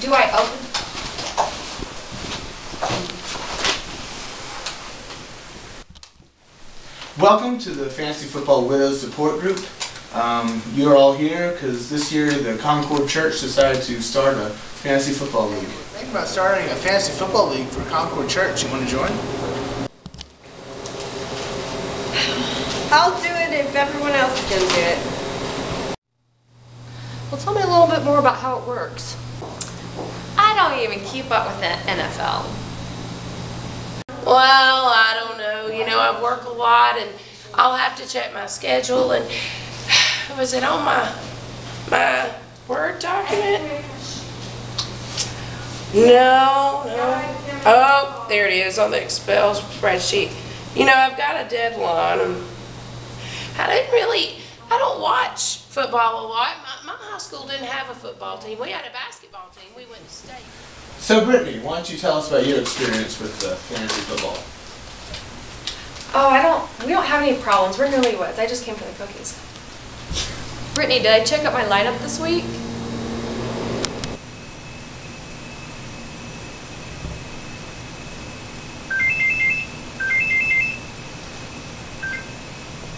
Do I open? Welcome to the Fantasy Football Widows Support Group. You're all here because this year the Concord Church decided to start a fantasy football league. Think about starting a fantasy football league for Concord Church. You want to join? I'll do it if everyone else can do it. Well, tell me a little bit more about how it works. I don't even keep up with the NFL. Well, I don't know. You know, I work a lot and I'll have to check my schedule. And was it on my Word document? No. Oh, there it is on the Excel spreadsheet. You know, I've got a deadline. And I don't watch football a lot. My high school didn't have a football team. We had a basketball team. We went to state. So Brittany, why don't you tell us about your experience with fantasy football? Oh, we don't have any problems. We're newlyweds. I just came for the cookies. Brittany, did I check out my lineup this week?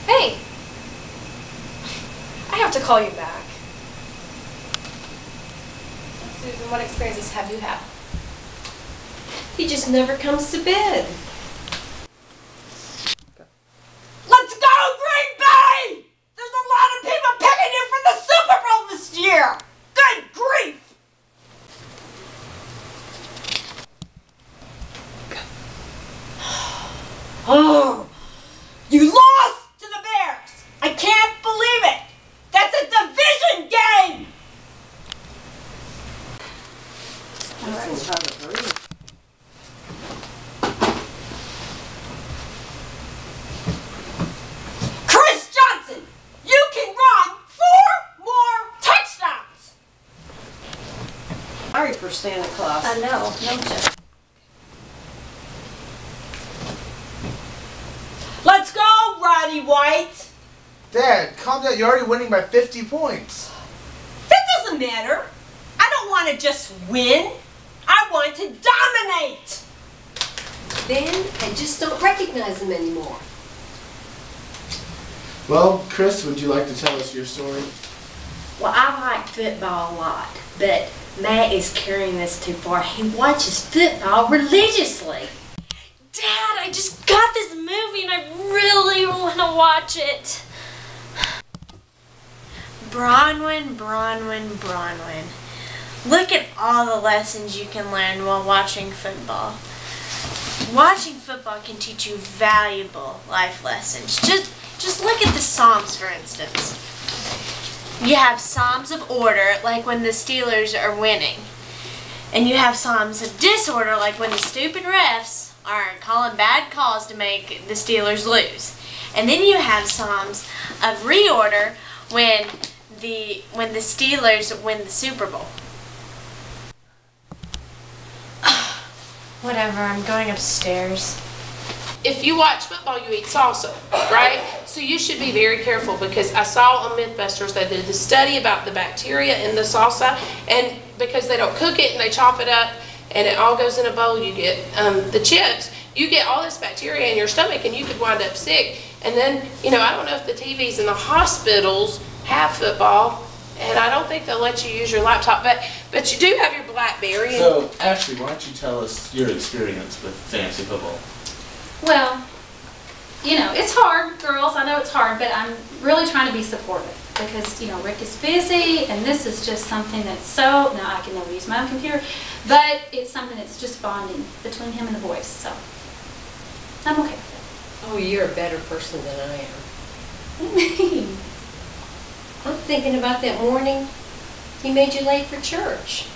Hey! I have to call you back. So, Susan, what experiences have you had? He just never comes to bed. Let's go, Green Bay! There's a lot of people picking you for the Super Bowl this year! Good grief! Oh, you lost to the Bears! I can't believe it! That's a division game! Chris Johnson, you can run 4 more touchdowns! Sorry for Santa Claus. I know, no joke. Let's go, Roddy White! Dad, calm down. You're already winning by 50 points. That doesn't matter. I don't want to just win. I want to dominate. Then I just don't recognize them anymore. Well, Chris, would you like to tell us your story? Well, I like football a lot, but Matt is carrying this too far. He watches football religiously. Dad, I just got this movie and I really want to watch it. Bronwyn. Look at all the lessons you can learn while watching football. Watching football can teach you valuable life lessons. Just look at the Psalms, for instance. You have Psalms of order, like when the Steelers are winning. And you have Psalms of disorder, like when the stupid refs are calling bad calls to make the Steelers lose. And then you have Psalms of reorder when the Steelers win the Super Bowl. Whatever, I'm going upstairs. If you watch football, you eat salsa, right? So you should be very careful because I saw on Mythbusters they did a study about the bacteria in the salsa, and because they don't cook it and they chop it up and it all goes in a bowl, you get the chips, you get all this bacteria in your stomach and you could wind up sick. And then, you know, I don't know if the TVs in the hospitals have football, and I don't think they'll let you use your laptop, but you do have your BlackBerry. So, Ashley, why don't you tell us your experience with fantasy football? Well, you know, it's hard, girls. I know it's hard, but I'm really trying to be supportive because, you know, Rick is busy, and this is just something that's so, now I can never use my own computer, but it's something that's just bonding between him and the boys, so I'm okay with Oh, you're a better person than I am. it. What do you mean? I'm thinking about that morning he made you late for church.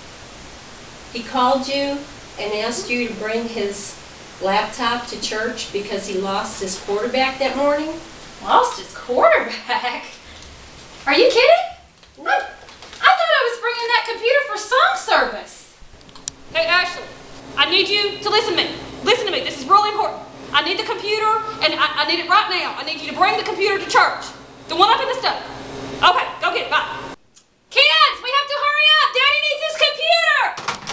He called you and asked you to bring his laptop to church because he lost his quarterback that morning. Lost his quarterback? Are you kidding? I thought I was bringing that computer for song service. Hey, Ashley, I need you to listen to me. Listen to me. This is really important. I need the computer, and I need it right now. I need you to bring the computer to church. The one up in the study. Okay, go get it. Bye. Kids, we have to hurry up. Daddy needs his computer.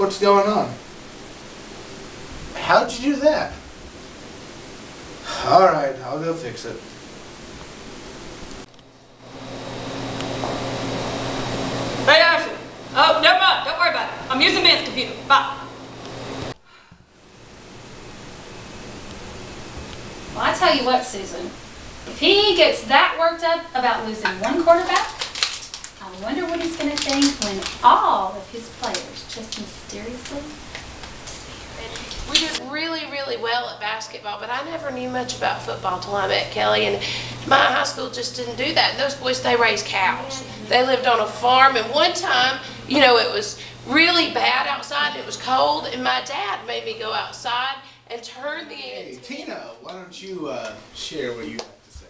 What's going on? How'd you do that? Alright, I'll go fix it. Hey, Ashley. Oh, never mind. Don't worry about it. I'm using Man's computer. Bye. Well, I tell you what, Susan. If he gets that worked up about losing one quarterback, I wonder what he's going to think when all of his players just mysteriously disappear. We did really, really well at basketball, but I never knew much about football till I met Kelly, and my high school just didn't do that. And those boys, they raised cows. They lived on a farm, and one time, you know, it was really bad outside, and it was cold, and my dad made me go outside and turn the... Hey, Tina, why don't you share what you have to say?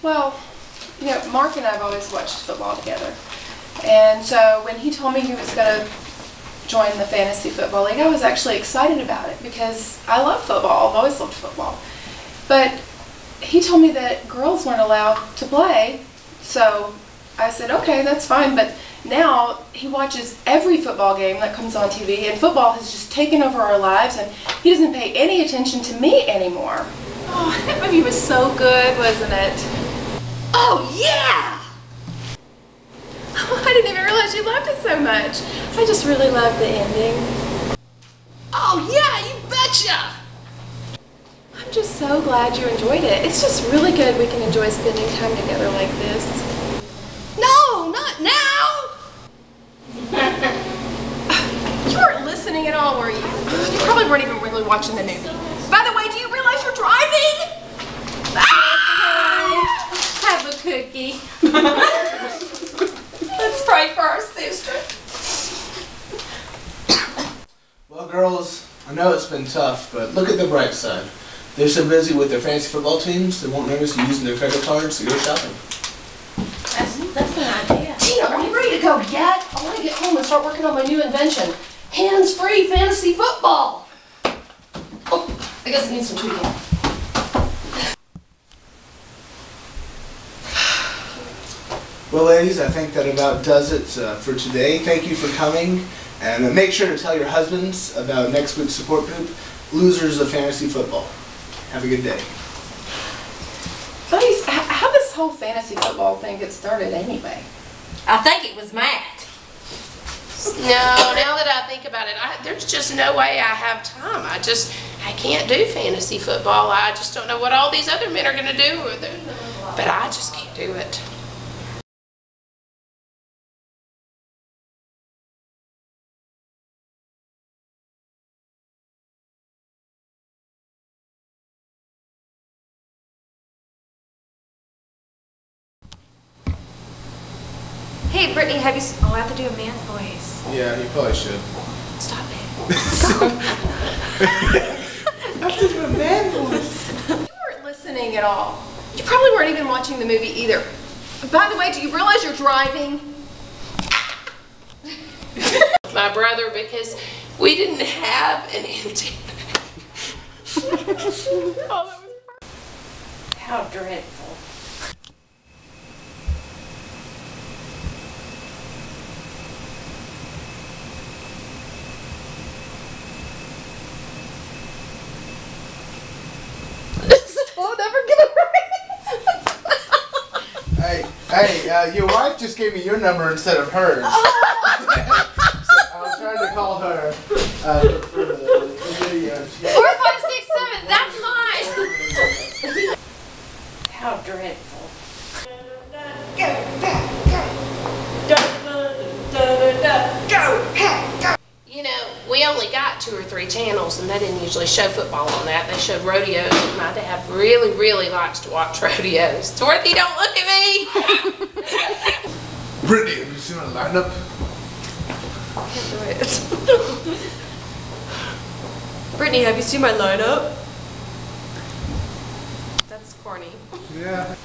Well, you know, Mark and I have always watched football together. And so when he told me he was going to join the Fantasy Football League, I was actually excited about it because I love football. I've always loved football. But he told me that girls weren't allowed to play, so I said, okay, that's fine. But now he watches every football game that comes on TV, and football has just taken over our lives, and he doesn't pay any attention to me anymore. Oh, that movie was so good, wasn't it? Oh, yeah! Oh, I didn't even realize you loved it so much. I just really loved the ending. Oh, yeah, you betcha! I'm just so glad you enjoyed it. It's just really good we can enjoy spending time together like this. No, not now! You weren't listening at all, were you? You probably weren't even really watching the movie. By the way, do you realize you're driving? Ah! Have a cookie. Let's pray for our sister. Well, girls, I know it's been tough, but look at the bright side. They're so busy with their fantasy football teams, they won't notice you using their credit cards to go shopping. That's an idea. Tina, are you ready to go yet? I want to get home and start working on my new invention. Hands-free fantasy football. Oh, I guess it needs some tweaking. Well, ladies, I think that about does it for today. Thank you for coming, and make sure to tell your husbands about next week's support group, Losers of Fantasy Football. Have a good day. Buddies, how this whole fantasy football thing get started anyway? I think it was Matt. No, now that I think about it, there's just no way I have time. I can't do fantasy football. I just don't know what all these other men are going to do. But I just can't do it. Hey, Brittany, have you... Oh, I have to do a man voice. Yeah, you probably should. Stop it. I have to do a man voice. You weren't listening at all. You probably weren't even watching the movie either. By the way, do you realize you're driving? My brother, because we didn't have an antenna. How dreadful. I'll never get it right. Hey, your wife just gave me your number instead of hers. So I was trying to call her for the video. 4, 5, 6, 7. That's mine. How dreadful. You know, we only got 2 or 3 channels, and they didn't usually show football on that. They showed rodeos, and my dad really, really likes to watch rodeos. Dorothy, don't look at me! Brittany, have you seen my lineup? Brittany, have you seen my lineup? That's corny. Yeah.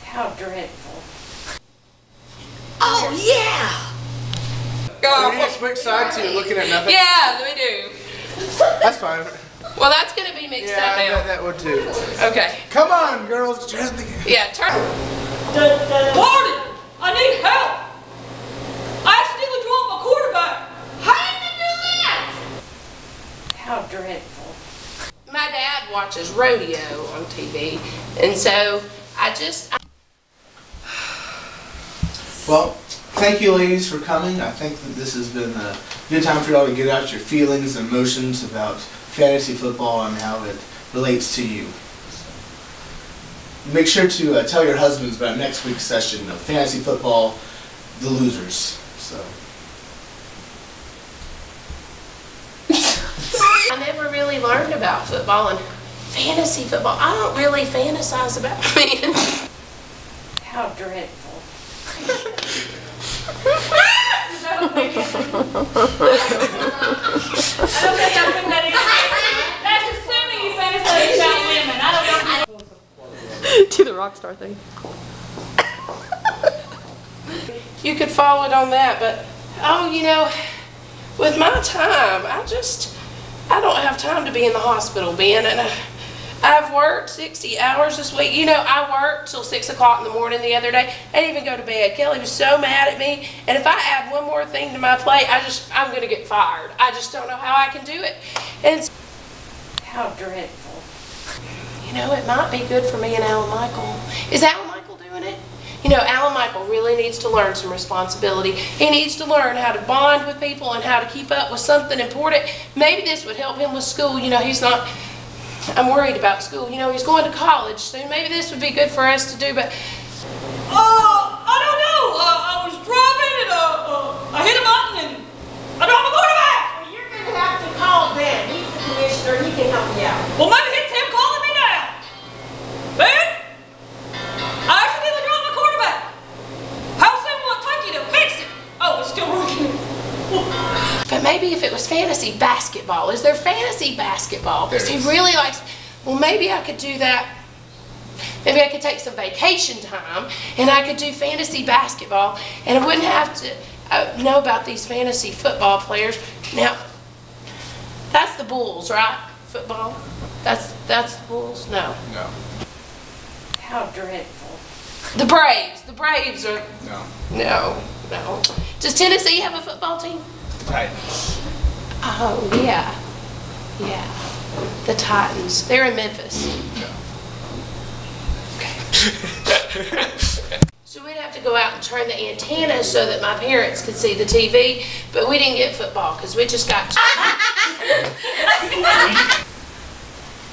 How dreadful. Oh, yeah! Do you switch sides so you're looking at nothing? Yeah, we do. That's fine. Well, that's going to be mixed Yeah, up I now. bet that would too. Okay. Come on, girls. Yeah, turn. Marty, I need help. I accidentally dropped my quarterback. Hang dreadful. My dad watches rodeo on TV, and so Well, thank you ladies for coming. I think that this has been a good time for y'all to get out your feelings and emotions about fantasy football and how it relates to you. Make sure to tell your husbands about next week's session of fantasy football, the losers. So. I never really learned about football and fantasy football. I don't really fantasize about it. How dreadful. I don't think I'm putting that in. That's assuming you fantasize about women. I don't know. Do the rock star thing. You could follow it on that, but with my time, I don't have time to be in the hospital, Ben, and I've worked 60 hours this week. I worked till 6 o'clock in the morning the other day. I didn't even go to bed. Kelly was so mad at me, and if I add one more thing to my plate, I'm going to get fired. I just don't know how I can do it. And How dreadful. it might be good for me and Alan Michael. Is Alan Michael doing it? Alan Michael really needs to learn some responsibility. He needs to learn how to bond with people and how to keep up with something important. Maybe this would help him with school. I'm worried about school. He's going to college soon. Maybe this would be good for us to do, but... I don't know. I was driving and I hit a button and I don't have a quarterback. Well, you're going to have to call Ben. He's the commissioner. He can help you out. Well, maybe it's him calling me now. Ben? I accidentally dropped my quarterback. How soon will it take you to fix it? Oh, it's still working. But maybe if it was fantasy basketball. Is there fantasy basketball? Because he really likes... Well, maybe I could do that. Maybe I could take some vacation time and I could do fantasy basketball and I wouldn't have to know about these fantasy football players. Now, that's the Bulls, right? Football? That's the Bulls? No. No. How dreadful. The Braves. The Braves are... No. No. Does Tennessee have a football team? Titans. Oh, yeah. Yeah. The Titans. They're in Memphis. No. So we'd have to go out and turn the antennas so that my parents could see the TV, but we didn't get football because we just got...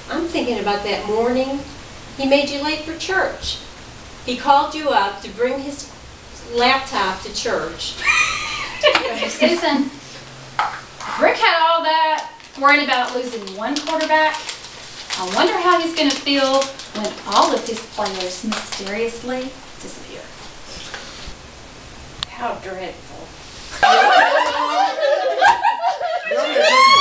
I'm thinking about that morning he made you late for church. He called you up to bring his laptop to church. Susan, Rick had all that worried about losing one quarterback. I wonder how he's going to feel when all of his players mysteriously disappear. How dreadful. You're